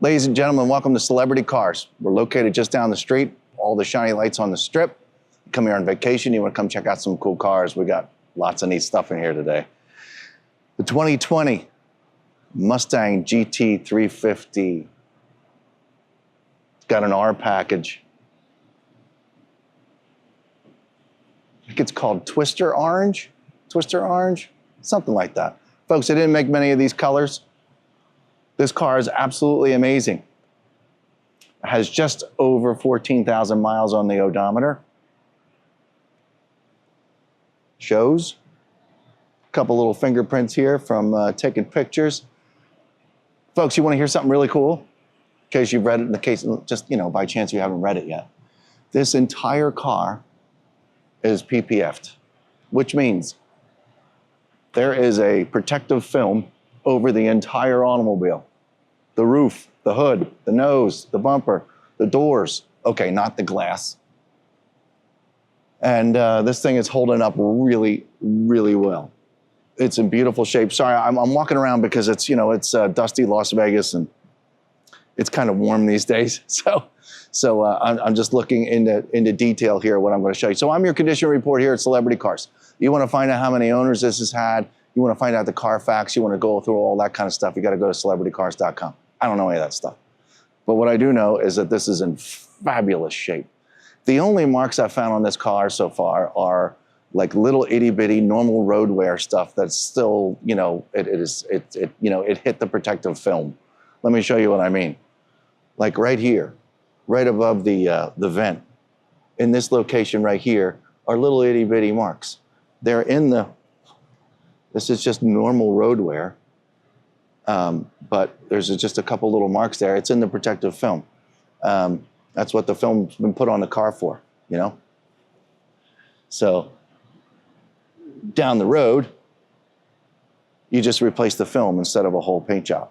Ladies and gentlemen, welcome to Celebrity Cars. We're located just down the street, all the shiny lights on the strip. You come here on vacation, you want to come check out some cool cars. We got lots of neat stuff in here today. The 2020 Mustang GT350. It's got an R package. I think it's called Twister Orange, something like that. Folks, they didn't make many of these colors. This car is absolutely amazing. It has just over 14,000 miles on the odometer. Shows a couple little fingerprints here from taking pictures. Folks, you want to hear something really cool? In case you've read it, in the case, just, by chance you haven't read it yet. This entire car is PPF'd, which means there is a protective film over the entire automobile. The roof, the hood, the nose, the bumper, the doors. Okay, not the glass. And this thing is holding up really, really well. It's in beautiful shape. Sorry, I'm walking around because it's, it's dusty Las Vegas and it's kind of warm these days. So I'm just looking into detail here what I'm going to show you. So I'm your condition report here at Celebrity Cars. You want to find out how many owners this has had. You want to find out the Carfax. You want to go through all that kind of stuff. You got to go to celebritycars.com. I don't know any of that stuff. But what I do know is that this is in fabulous shape. The only marks I found on this car so far are like little itty bitty normal road wear stuff that's still, it hit the protective film. Let me show you what I mean. Like right here, right above the vent, in this location right here are little itty bitty marks. They're in this is just normal road wear. But there's just a couple little marks there. It's in the protective film. That's what the film's been put on the car for, So down the road, you just replace the film instead of a whole paint job.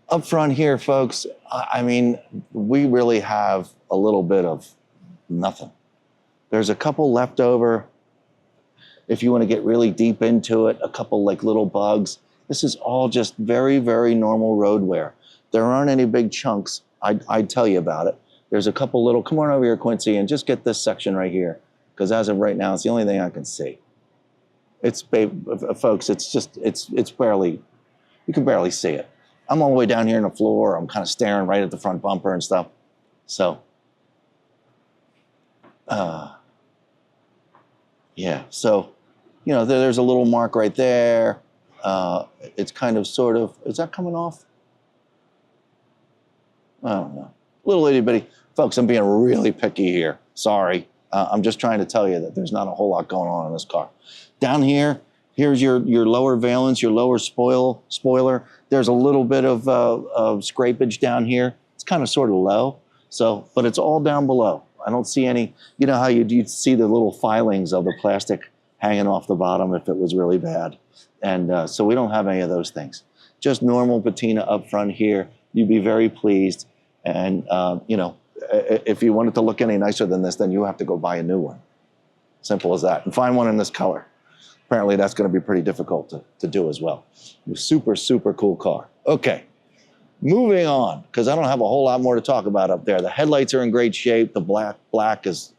Up front here, folks, I mean, we really have a little bit of nothing. There's a couple left over. If you want to get really deep into it, a couple like little bugs. This is all just very, very normal road wear. There aren't any big chunks. I'd tell you about it. There's a couple little, come on over here, Quincy, and just get this section right here. Because as of right now, it's the only thing I can see. It's, folks, it's barely, you can barely see it. I'm all the way down here on the floor. I'm kind of staring right at the front bumper and stuff. So, yeah, so, there's a little mark right there. It's kind of sort of, is that coming off? I don't know. Little itty bitty. Folks, I'm being really picky here. Sorry. I'm just trying to tell you that there's not a whole lot going on in this car. Down here, here's your lower valence, your lower spoiler. There's a little bit of scrapage down here. It's kind of sort of low. So, but it's all down below. I don't see any, you know how you'd see the little filings of the plastic hanging off the bottom if it was really bad. And so we don't have any of those things. Just normal patina up front here. You'd be very pleased. And, if you wanted to look any nicer than this, then you have to go buy a new one. Simple as that. And find one in this color. Apparently that's going to be pretty difficult to do as well. Super, super cool car. Okay, moving on, because I don't have a whole lot more to talk about up there. The headlights are in great shape. The black plastic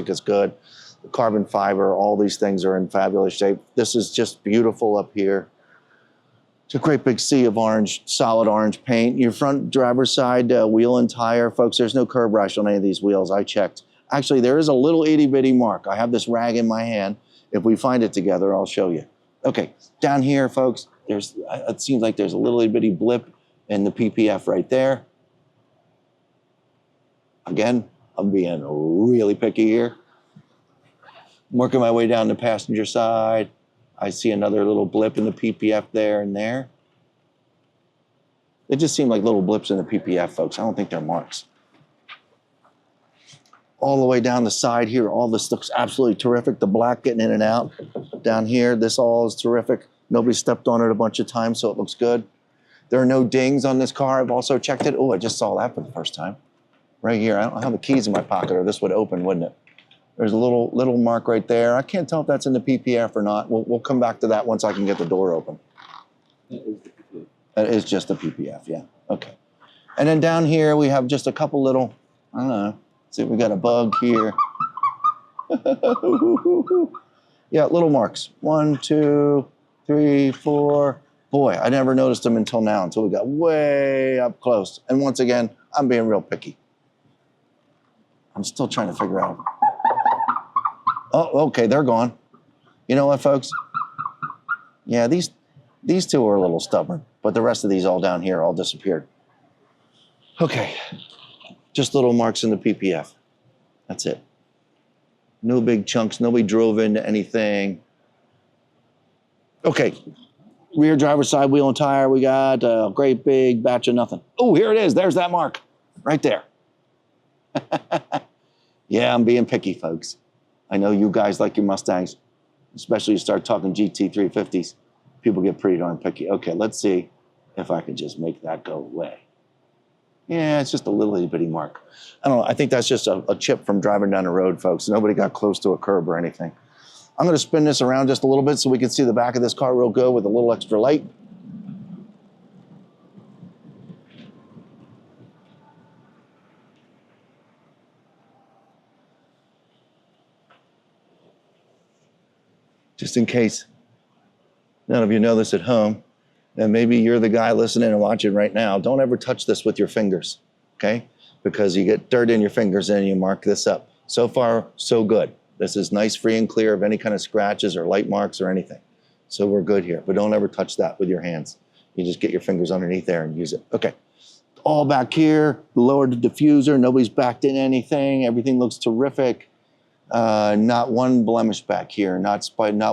is good. The carbon fiber, all these things are in fabulous shape. This is just beautiful up here. It's a great big sea of orange, solid orange paint. Your front driver's side wheel and tire, folks, there's no curb rash on any of these wheels. I checked. Actually, there is a little itty bitty mark. I have this rag in my hand. If we find it together, I'll show you. Okay, down here, folks, it seems like there's a little itty bitty blip in the PPF right there. Again, I'm being really picky here. I'm working my way down the passenger side. I see another little blip in the PPF there and there. They just seem like little blips in the PPF, folks. I don't think they're marks. All the way down the side here, all this looks absolutely terrific. The black getting in and out. Down here, this all is terrific. Nobody stepped on it a bunch of times, so it looks good. There are no dings on this car. I've also checked it. Oh, I just saw that for the first time. Right here, I don't have the keys in my pocket, or this would open, wouldn't it? There's a little mark right there. I can't tell if that's in the PPF or not. We'll come back to that once I can get the door open. That is just a PPF, yeah. Okay. And then down here, we have just a couple little, I don't know, see if we got a bug here. Yeah, little marks. 1, 2, 3, 4. Boy, I never noticed them until now, until we got way up close. And once again, I'm being real picky. I'm still trying to figure out. Oh, okay, they're gone. You know what, folks? Yeah, these two are a little stubborn, but the rest of these all down here all disappeared. Okay, just little marks in the PPF. That's it. No big chunks, nobody drove into anything. Okay, rear driver's side wheel and tire, we got a great big batch of nothing. Oh, here it is, there's that mark, right there. Yeah, I'm being picky, folks. I know you guys like your Mustangs, especially you start talking GT350s. People get pretty darn picky. Okay, let's see if I can just make that go away. Yeah, it's just a little itty bitty mark. I don't know, I think that's just a chip from driving down the road, folks. Nobody got close to a curb or anything. I'm gonna spin this around just a little bit so we can see the back of this car real good with a little extra light. Just in case none of you know this at home, and maybe you're the guy listening and watching right now, don't ever touch this with your fingers, okay? Because you get dirt in your fingers and you mark this up. So far, so good. This is nice, free and clear of any kind of scratches or light marks or anything. So we're good here, but don't ever touch that with your hands. You just get your fingers underneath there and use it. Okay, all back here, lowered the diffuser, nobody's backed in anything, everything looks terrific. Not one blemish back here, not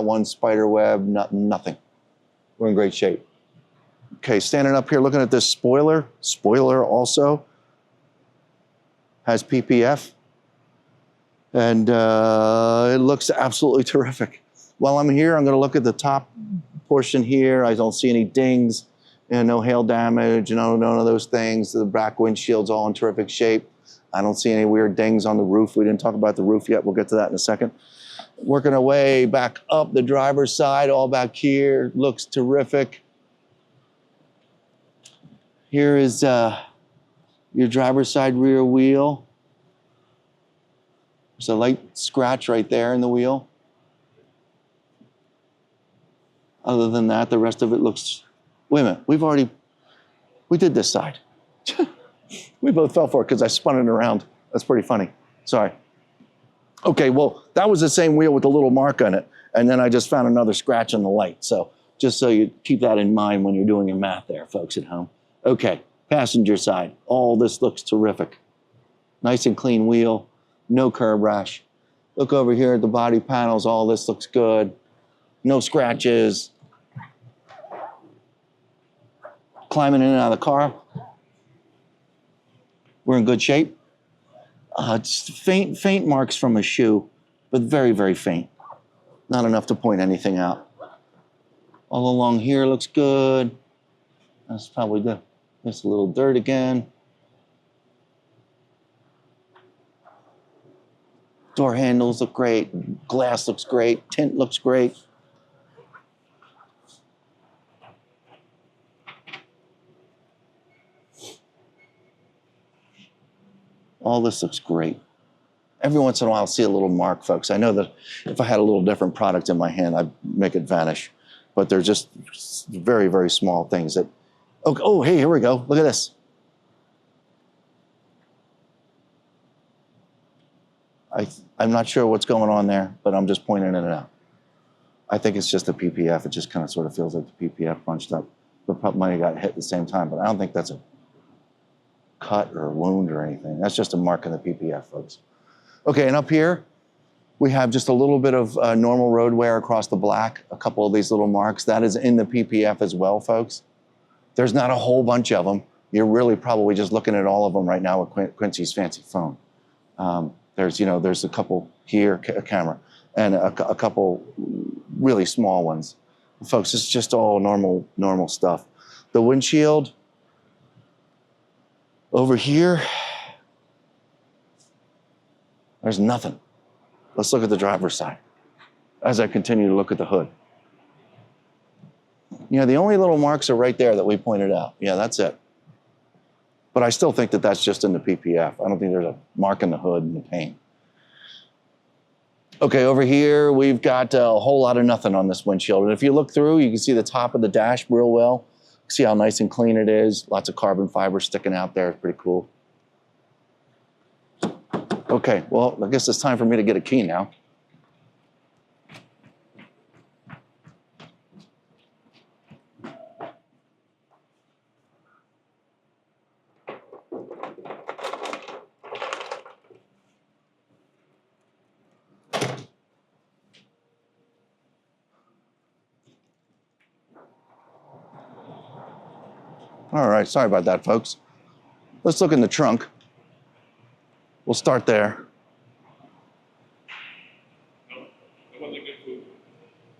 one spider web, nothing. We're in great shape. Okay, standing up here looking at this spoiler. Spoiler also has PPF. And it looks absolutely terrific. While I'm here, I'm gonna look at the top portion here. I don't see any dings and no hail damage, none of those things. The back windshield's all in terrific shape. I don't see any weird dings on the roof. We didn't talk about the roof yet. We'll get to that in a second. Working our way back up the driver's side, all back here, looks terrific. Here is your driver's side rear wheel. There's a light scratch right there in the wheel. Other than that, the rest of it looks, wait a minute, we did this side. We both fell for it because I spun it around. That's pretty funny, sorry. Okay, well, that was the same wheel with the little mark on it. And then I just found another scratch on the light. So just so you keep that in mind when you're doing your math there, folks at home. Okay, passenger side, all this looks terrific. Nice and clean wheel, no curb rash. Look over here at the body panels, all this looks good. No scratches. Climbing in and out of the car. We're in good shape. Just faint marks from a shoe, but very, very faint. Not enough to point anything out. All along here looks good. That's probably good. Just a little dirt again. Door handles look great. Glass looks great. Tint looks great. All this looks great. Every once in a while, I'll see a little mark, folks. I know that if I had a little different product in my hand, I'd make it vanish. But they're just very, very small things that, oh, hey, here we go. Look at this. I'm not sure what's going on there, but I'm just pointing it out. I think it's just a PPF. It just kind of sort of feels like the PPF bunched up. The pup might have got hit at the same time, but I don't think that's a cut or a wound or anything. That's just a mark on the PPF, folks. Okay, and up here, we have just a little bit of normal road wear across the black, a couple of these little marks. That is in the PPF as well, folks. There's not a whole bunch of them. You're really probably just looking at all of them right now with Quincy's fancy phone. There's a couple here, a camera, and a couple really small ones. Folks, it's just all normal stuff. The windshield over here, there's nothing. Let's look at the driver's side as I continue to look at the hood. Yeah, the only little marks are right there that we pointed out. Yeah, that's it. But I still think that that's just in the PPF. I don't think there's a mark in the hood and the paint. Okay, over here, we've got a whole lot of nothing on this windshield. And if you look through, you can see the top of the dash real well. See how nice and clean it is. Lots of carbon fiber sticking out there. It's pretty cool. Okay, well, I guess it's time for me to get a key now. All right, sorry about that, folks. Let's look in the trunk. We'll start there.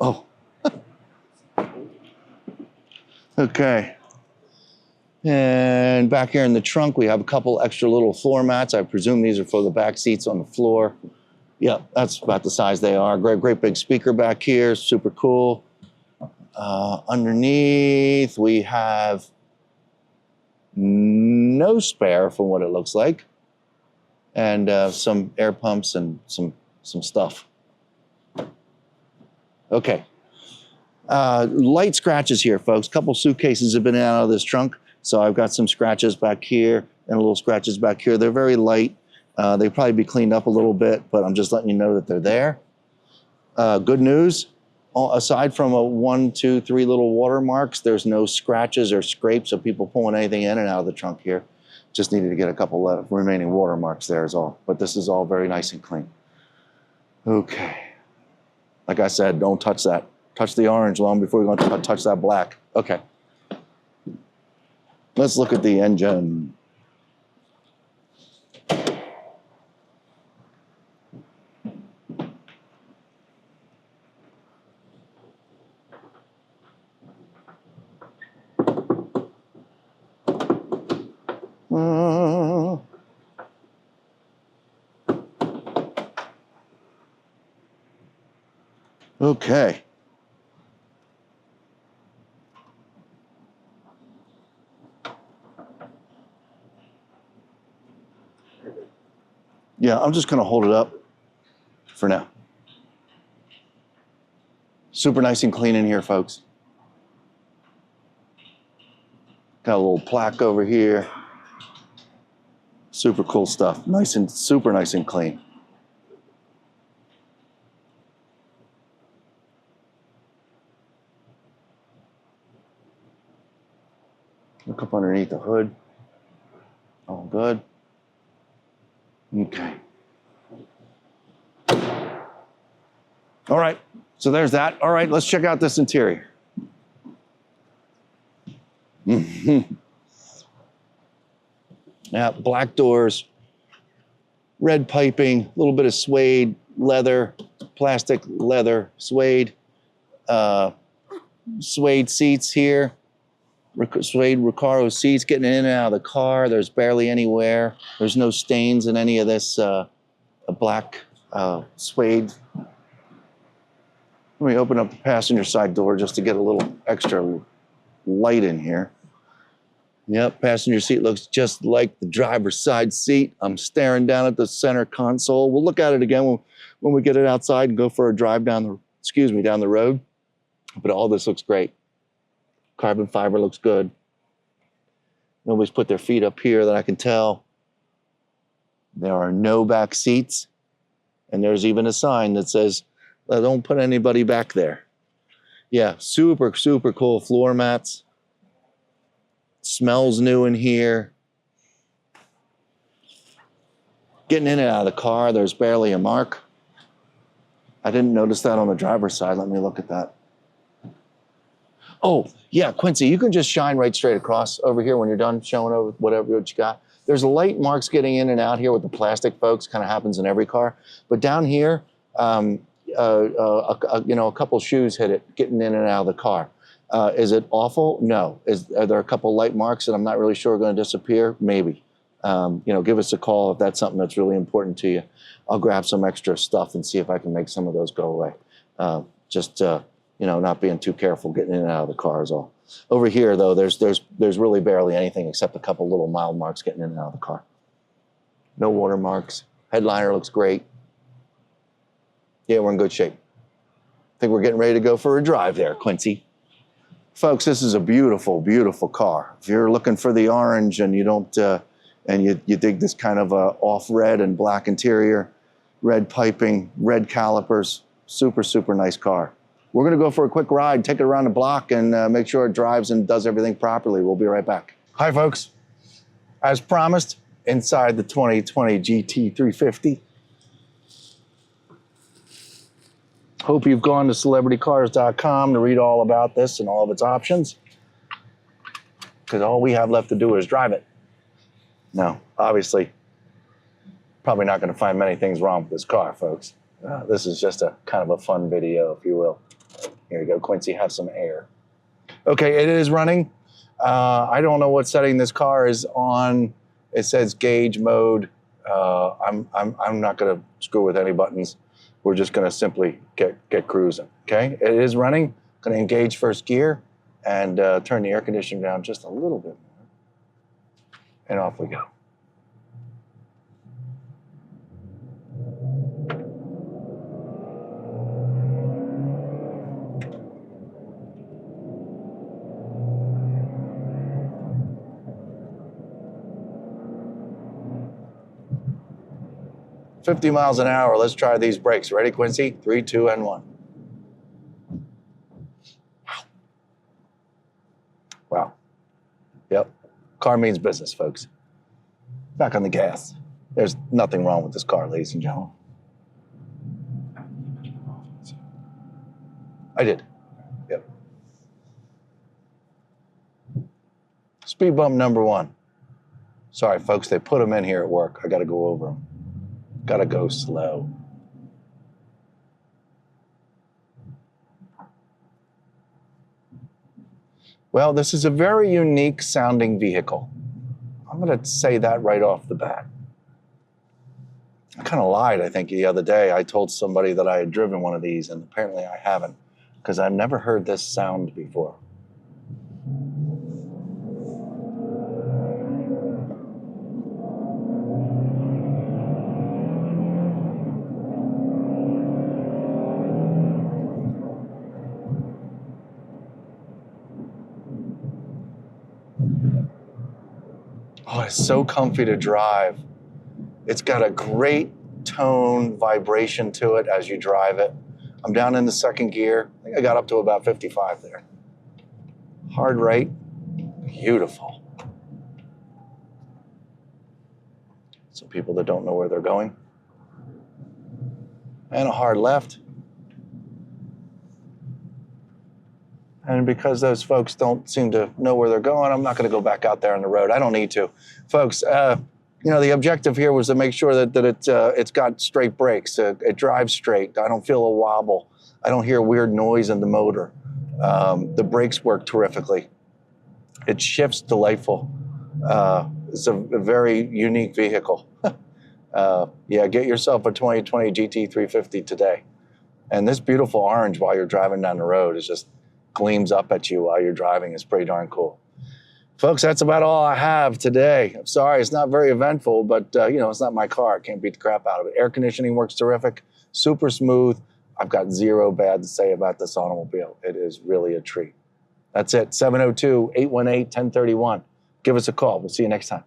Oh. Okay. And back here in the trunk, we have a couple extra little floor mats. I presume these are for the back seats on the floor. Yeah, that's about the size they are. Great big speaker back here, super cool. Underneath, we have no spare from what it looks like, and some air pumps and some stuff. Okay, light scratches here, folks. Couple suitcases have been out of this trunk, so I've got some scratches back here and little scratches back here. They're very light. They probably be cleaned up a little bit, but I'm just letting you know that they're there. Good news. Aside from a 1, 2, 3 little watermarks, there's no scratches or scrapes of people pulling anything in and out of the trunk here. Just needed to get a couple of remaining watermarks there is all. But this is all very nice and clean. Okay. Like I said, don't touch that. Touch the orange long before you're going to touch that black. Okay. Let's look at the engine. Okay. Yeah, I'm just going to hold it up for now. Super nice and clean in here, folks. Got a little plaque over here. Super cool stuff. Super nice and clean. Look up underneath the hood. All good. Okay. All right, so there's that. All right, let's check out this interior. Yeah, black doors, red piping, a little bit of suede, leather, plastic leather, suede, suede seats here. Suede Recaro seats, getting in and out of the car. There's barely any wear. There's no stains in any of this black suede. Let me open up the passenger side door just to get a little extra light in here. Yep, passenger seat looks just like the driver's side seat. I'm staring down at the center console. We'll look at it again when we get it outside and go for a drive down the road. But all this looks great. Carbon fiber looks good. Nobody's put their feet up here that I can tell. There are no back seats. And there's even a sign that says, don't put anybody back there. Yeah, super, super cool floor mats. Smells new in here. Getting in and out of the car, there's barely a mark. I didn't notice that on the driver's side. Let me look at that. Oh, yeah, Quincy, you can just shine right straight across over here when you're done showing over what you got. There's light marks getting in and out here with the plastic, folks. Kind of happens in every car. But down here, a couple shoes hit it, getting in and out of the car. Is it awful? No. Are there a couple light marks that I'm not really sure are going to disappear? Maybe. Give us a call if that's something that's really important to you. I'll grab some extra stuff and see if I can make some of those go away. you know, not being too careful getting in and out of the car is all. Over here, though, there's really barely anything except a couple little mild marks getting in and out of the car. No watermarks. Headliner looks great. Yeah, we're in good shape. I think we're getting ready to go for a drive there, Quincy. Folks, this is a beautiful, beautiful car. If you're looking for the orange and you don't, and you dig this kind of off red and black interior, red piping, red calipers, super, super nice car. We're gonna go for a quick ride, take it around the block and make sure it drives and does everything properly. We'll be right back. Hi, folks. As promised, inside the 2020 GT350. Hope you've gone to celebritycars.com to read all about this and all of its options, because all we have left to do is drive it. Now, obviously, probably not going to find many things wrong with this car, folks. This is just a kind of a fun video, if you will. Here you go, Quincy, have some air. Okay, it is running. I don't know what setting this car is on. It says gauge mode. I'm not going to screw with any buttons. We're just going to simply get cruising, okay? It is running. Going to engage first gear and turn the air conditioning down just a little bit more. And off we go. $50 miles an hour. Let's try these brakes. Ready, Quincy? 3, 2, and 1. Wow. Yep. Car means business, folks. Back on the gas. There's nothing wrong with this car, ladies and gentlemen. I did. Yep. Speed bump number 1. Sorry, folks. They put them in here at work. I got to go over them. Gotta go slow. Well, this is a very unique sounding vehicle. I'm gonna say that right off the bat. I kind of lied, I think, the other day. I told somebody that I had driven one of these, and apparently I haven't, because I've never heard this sound before. Oh, it's so comfy to drive. It's got a great tone, vibration to it as you drive it. I'm down in the second gear. I think I got up to about 55 there. Hard right, beautiful. Some people that don't know where they're going. And a hard left. And because those folks don't seem to know where they're going, I'm not going to go back out there on the road. I don't need to. Folks, you know, the objective here was to make sure that it's got straight brakes. It drives straight. I don't feel a wobble. I don't hear weird noise in the motor. The brakes work terrifically. It shifts delightful. It's a very unique vehicle. Yeah, get yourself a 2020 GT350 today. And this beautiful orange while you're driving down the road is just gleams up at you while you're driving. It's pretty darn cool. Folks, that's about all I have today. I'm sorry, it's not very eventful, but you know, it's not my car. I can't beat the crap out of it. Air conditioning works terrific, super smooth. I've got zero bad to say about this automobile. It is really a treat. That's it, 702-818-1031. Give us a call. We'll see you next time.